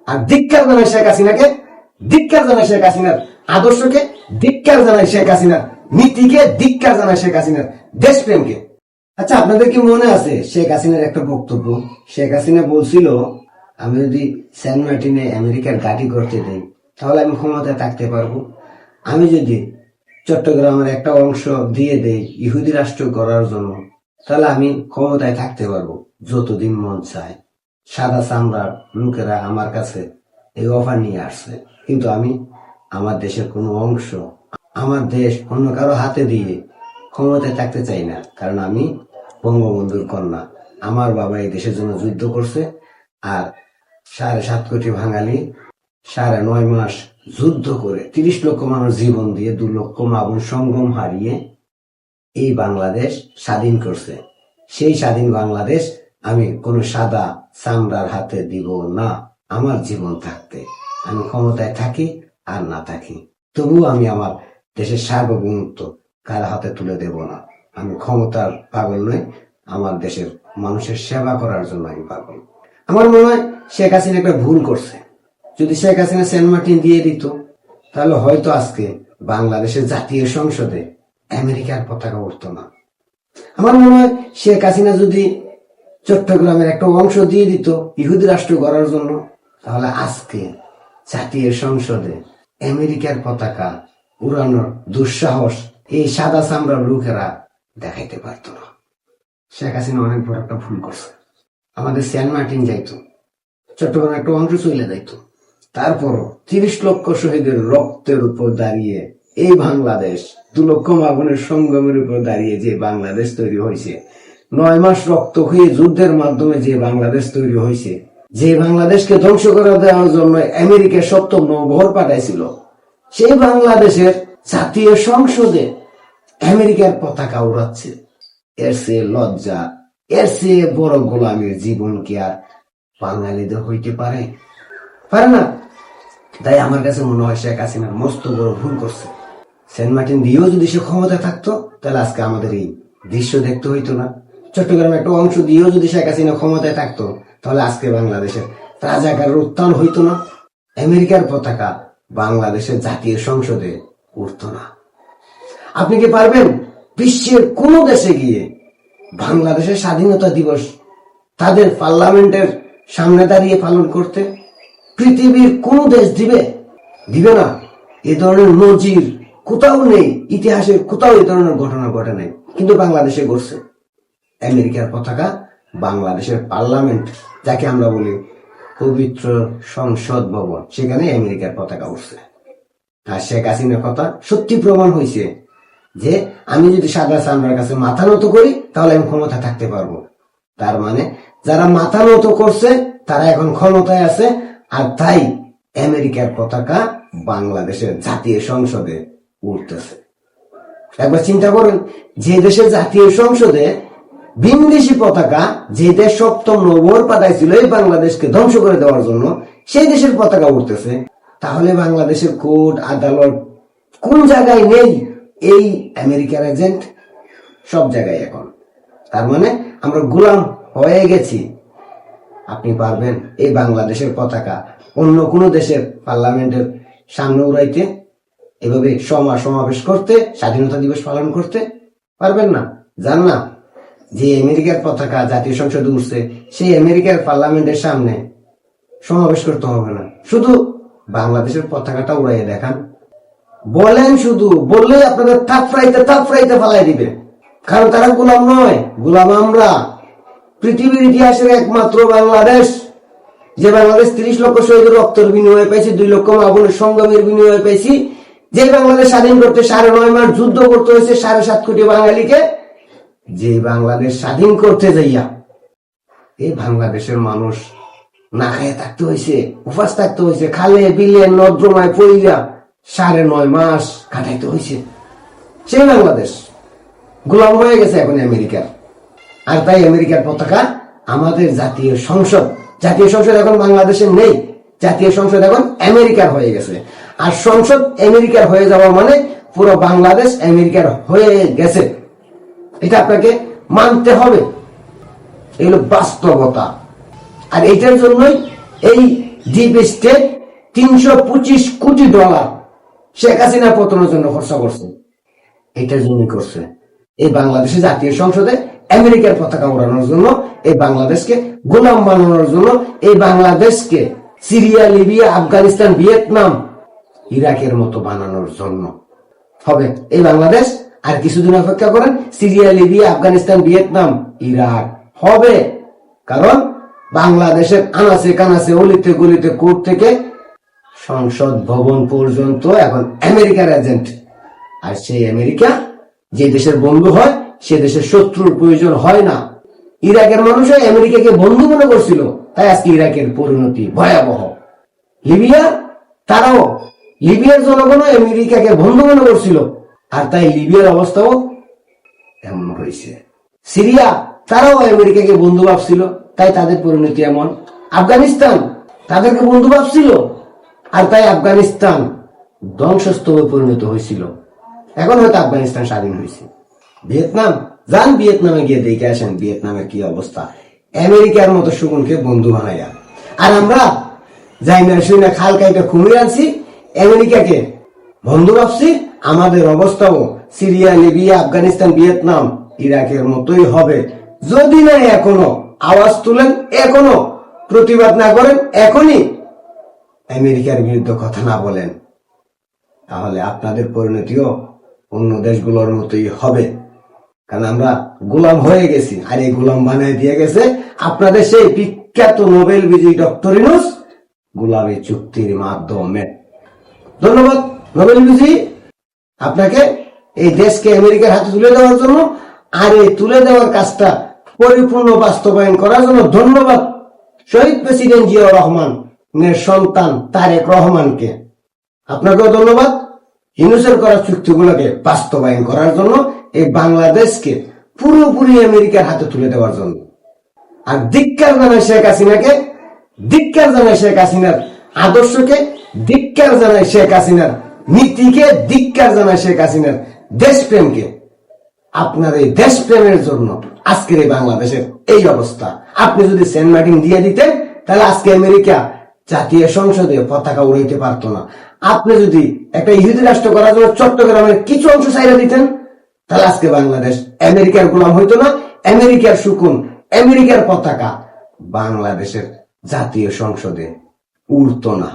আর ধিক্কার জানাই শেখ হাসিনাকে, ধিক্কার জানাই শেখ হাসিনার আদর্শকে, ধিক্কার জানাই শেখ হাসিনার নীতিকে, ধিক্কার জানাই শেখ হাসিনার দেশপ্রেমকে। আচ্ছা, আপনাদের কি মনে আছে শেখ হাসিনার একটা বক্তব্য? শেখ হাসিনা বলছিল, আমি যদি সেন্ট মার্টিনে আমেরিকার গাড়ি করতে দেই তাহলে আমি ক্ষমতায় থাকতে পারবো। আমি যদি চট্টগ্রামের একটা অংশ দিয়ে দেই ইহুদি রাষ্ট্র করার জন্য তাহলে আমি ক্ষমতায় থাকতে পারবো যতদিন মন চায়। সাদা চামড়ার লোকেরা আমার কাছে এই অফার নিয়ে আসছে, কিন্তু আমি আমার দেশের কোনো অংশ, আমার দেশ অন্য কারো হাতে দিয়ে ক্ষমতায় থাকতে চাই না। কারণ আমি বঙ্গবন্ধুর কন্যা, আমার বাবা এই দেশের জন্য যুদ্ধ করছে, আর 7.5 কোটি বাঙালি 9.5 মাস যুদ্ধ করে 30 লক্ষ মানুষ জীবন দিয়ে 2 লক্ষ মাবুন সঙ্গম হারিয়ে এই বাংলাদেশ স্বাধীন করছে। সেই স্বাধীন বাংলাদেশ আমি কোন সাদা চামড়ার হাতে দিব না। আমার জীবন থাকতে আমি ক্ষমতায় থাকি আর না থাকি, তবুও আমি আমার দেশের সার্বভৌমত্ব কারো হাতে তুলে দেব না। আমি ক্ষমতার পাগল নই, আমার দেশের মানুষের সেবা করার জন্য আমি পাগল। আমার মনে হয় শেখ হাসিনা একটা ভুল করছে। যদি শেখ হাসিনা সেন্ট মার্টিন দিয়ে দিত তাহলে হয়তো আজকে বাংলাদেশের জাতীয় সংসদে আমেরিকার পতাকা উঠত না। আমার মনে হয় শেখ হাসিনা যদি চট্টগ্রামের একটা অংশ দিয়ে দিত ইহুদি রাষ্ট্র গড়ার জন্য তাহলে আজকে জাতীয় সংসদে আমেরিকার পতাকা উড়ানোর দুঃসাহস এই সাদা চামড়ার লোকেরা দেখাইতে পারত না। শেখ হাসিনা অনেক বড় একটা ভুল করছে। আমাদের সেন্ট মার্টিন যাইতো, চট্টগ্রামের একটা অংশ চলে যাইতো, তারপরও 30 লক্ষ শহীদের রক্তের উপর দাঁড়িয়ে এই বাংলাদেশ, 2 লক্ষ মাবনের সঙ্গমের উপর দাঁড়িয়ে যে বাংলাদেশ তৈরি হয়েছে, 9 মাস রক্ত হয়ে যুদ্ধের মাধ্যমে যে বাংলাদেশ তৈরি হয়েছে, যে বাংলাদেশকে ধ্বংস করে দেওয়ার জন্য আমেরিকা 7ম নৌবহর পাঠাইছিল, সেই বাংলাদেশের জাতীয় সংসদে আমেরিকার পতাকা উড়াচ্ছে। এর চেয়ে লজ্জা, এর চেয়ে বড় গোলামীর জীবন কি আর বাঙালিদের হইতে পারে? পারে না। তাই আমার কাছে মনে হয় শেখ হাসিনার মস্ত বড় ভুল করছে। সেন্ট মার্টিন দিয়েও যদি সে ক্ষমতা থাকতো তাহলে আজকে আমাদের এই দৃশ্য দেখতে হইতো না। চট্টগ্রামের একটা অংশ দিয়েও যদি শেখ হাসিনা ক্ষমতায় থাকতো তাহলে আজকে বাংলাদেশের রাজাকারের উত্থান হইতো না। আমেরিকার পতাকা বাংলাদেশের জাতীয় সংসদে উঠতো না। আপনি কি পারবেন বিশ্বের কোন দেশে গিয়ে বাংলাদেশের স্বাধীনতা দিবস তাদের পার্লামেন্টের সামনে দাঁড়িয়ে পালন করতে? পৃথিবীর কোন দেশ দিবে না। এ ধরনের নজির কোথাও নেই, ইতিহাসের কোথাও এই ধরনের ঘটনা ঘটে নাই, কিন্তু বাংলাদেশে ঘটছে। আমেরিকার পতাকা বাংলাদেশের পার্লামেন্ট, যাকে আমরা বলি পবিত্র সংসদ ভবন, সেখানে আমেরিকার পতাকা উঠছে। আর শেখ হাসিনার কথা সত্যি প্রমাণ হয়েছে যে আমি যদি সাদা চামড়ার কাছে মাথা নত করি তাহলে আমি ক্ষমতা থাকতে পারবো। তার মানে যারা মাথা নত করছে তারা এখন ক্ষমতায় আছে, আর তাই আমেরিকার পতাকা বাংলাদেশের জাতীয় সংসদে উঠতেছে। একবার চিন্তা করুন, যে দেশের জাতীয় সংসদে ভিনদেশি পতাকা, যে দেশ 7ম নৌবহর পাঠাইছিল এই বাংলাদেশকে ধ্বংস করে দেওয়ার জন্য, সেই দেশের পতাকা উঠতেছে, তাহলে বাংলাদেশের কোর্ট আদালত কোন জায়গায় নেই এই আমেরিকার এজেন্ট? সব জায়গায় এখন। তার মানে আমরা গোলাম হয়ে গেছি। আপনি পারবেন এই বাংলাদেশের পতাকা অন্য কোন দেশের পার্লামেন্টের সামনে উড়াইতে, এভাবে সমাবেশ করতে, স্বাধীনতা দিবস পালন করতে? পারবেন না। জান না যে আমেরিকার পতাকা জাতীয় সংসদে উঠছে, সেই আমেরিকার পার্লামেন্টের সামনে সমাবেশ করতে হবে না, শুধু বাংলাদেশের পতাকাটা উড়াইয়ে দেখান। বলেন, শুধু বললেই আপনাদের থাপড়াইতে ফালাই দিবে। কারণ তারা গোলাম নয়, গোলাম আমরা। পৃথিবীর ইতিহাসের একমাত্র বাংলাদেশ, যে বাংলাদেশ 30 লক্ষ শহীদের রক্তের বিনিময়ে পেয়েছি, 2 লক্ষ মাবনের সঙ্গমের বিনিময়ে পেয়েছি, যে বাংলাদেশ স্বাধীন করতে 9.5 মাস যুদ্ধ করতে হয়েছে 7.5 কোটি বাঙালিকে, যে বাংলাদেশ স্বাধীন করতে যাইয়া এই বাংলাদেশের মানুষ না খেয়ে থাকতে হয়েছে, উপাস থাকতে হয়েছে, খালে বিলে নদ্রমায় পইরা 9.5 মাস কাটাইতে হয়েছে। সেই বাংলাদেশ গোলাম হয়ে গেছে এখন আমেরিকার। আর তাই আমেরিকার পতাকা আমাদের জাতীয় সংসদ এখন বাংলাদেশের নেই, জাতীয় সংসদ এখন আমেরিকার হয়ে গেছে। আর সংসদ আমেরিকার হয়ে যাওয়া মানে পুরো বাংলাদেশ আমেরিকার হয়ে গেছে। এটা আপনাকে মানতে হবে, এগুলো বাস্তবতা। আর এইটার জন্যই এই ডিপ স্টেট 325 কোটি ডলার শেখ হাসিনা পতনের জন্য খরচা করছে। এটার জন্য করছে এই বাংলাদেশের জাতীয় সংসদে আমেরিকার পতাকা উড়ানোর জন্য, এই বাংলাদেশকে গোলাম বানানোর জন্য, এই বাংলাদেশকে সিরিয়া, লিবিয়া, আফগানিস্তান, ভিয়েতনাম, ইরাকের মতো বানানোর জন্য হবে এই বাংলাদেশ। আর কিছুদিন অপেক্ষা করেন, Syria, Libya, Afghanistan, Vietnam, Iraq হবে। কারণ বাংলাদেশের আনাচে কানাচে, অলিতে গলিতে, কোর্ট থেকে সংসদ ভবন পর্যন্ত এখন আমেরিকার এজেন্ট। আর সেই আমেরিকা যে দেশের বন্ধু হয়, সে দেশের শত্রুর প্রয়োজন হয় না। ইরাকের মানুষ আমেরিকাকে বন্ধু মনে করছিল, তাই আজকে ইরাকের পরিণতি ভয়াবহ। লিবিয়া, তারাও, লিবিয়ার জনগণ আমেরিকাকে বন্ধু মনে করছিল, আর তাই লিবিয়ার অবস্থাও এমন হয়েছে। সিরিয়া, তারাও আমেরিকাকে বন্ধু ভাবছিল, তাই তাদের পরিণতি এমন। আফগানিস্তান, তাদেরকে বন্ধু ভাবছিল, আর তাই আফগানিস্তান ধ্বংসস্তূপে পরিণত হয়েছিল। এখন হয়তো আফগানিস্তান স্বাধীন হয়েছে। ভিয়েতনাম, যান ভিয়েতনামে গিয়ে দেখে আসেন ভিয়েতনামের কি অবস্থা, আমেরিকার মতো শকুনকে বন্ধু বানাইয়া। আর আমরা যাই না শুই না খাল কাইটা খুমিয়ে আনছি, আমেরিকাকে বন্ধু ভাবছি। আমাদের অবস্থাও সিরিয়া, লিবিয়া, আফগানিস্তান, ভিয়েতনাম, ইরাকের মতোই হবে। যদি না এখনো আওয়াজ তুলেন, এখনো প্রতিবাদ না করেন, এখনই আমেরিকার বিরুদ্ধে কথা না বলেন, তাহলে আপনাদের পরিণতিও অন্য দেশগুলোর মতোই হবে। কারণ আমরা গোলাম হয়ে গেছি, আর এই গোলাম বানিয়ে দিয়ে গেছে আপনাদের সেই বিখ্যাত নোবেল বিজয়ী ডক্টর ইউনূস গোলামী চুক্তির মাধ্যমে। ধন্যবাদ নোবেল বিজয়ী, আপনাকে এই দেশকে আমেরিকার হাতে তুলে দেওয়ার জন্য, আর এই তুলে দেওয়ার কাজটা পরিপূর্ণ বাস্তবায়ন করার জন্য ধন্যবাদ শহীদ প্রেসিডেন্ট জিয়াউর রহমানের সন্তান তারেক রহমানকে। আপনাকেও ধন্যবাদ ইউনূসের করা চুক্তিগুলোকে বাস্তবায়ন করার জন্য, এই বাংলাদেশকে পুরোপুরি আমেরিকার হাতে তুলে দেওয়ার জন্য। আর ধিক্কার জানাই শেখ হাসিনাকে, ধিক্কার জানাই শেখ হাসিনার আদর্শকে, ধিক্কার জানাই শেখ হাসিনার নীতিকে, ধিক্কার জানাই শেখ হাসিনার দেশপ্রেমকে। আপনার এই দেশপ্রেমের জন্য আজকের এই বাংলাদেশের এই অবস্থা। আপনি যদি সেন্ট মার্টিন দিয়ে দিতেন, তাহলে আজকে আমেরিকা জাতীয় সংসদে পতাকা উড়াইতে পারতো না। আপনি যদি একটা ইহুদি রাষ্ট্র করার জন্য চট্টগ্রামের কিছু অংশ ছাইড়া দিতেন, তাহলে আজকে বাংলাদেশ আমেরিকার গোলাম হইতো না। আমেরিকার শকুন, আমেরিকার পতাকা বাংলাদেশের জাতীয় সংসদে উড়তো না।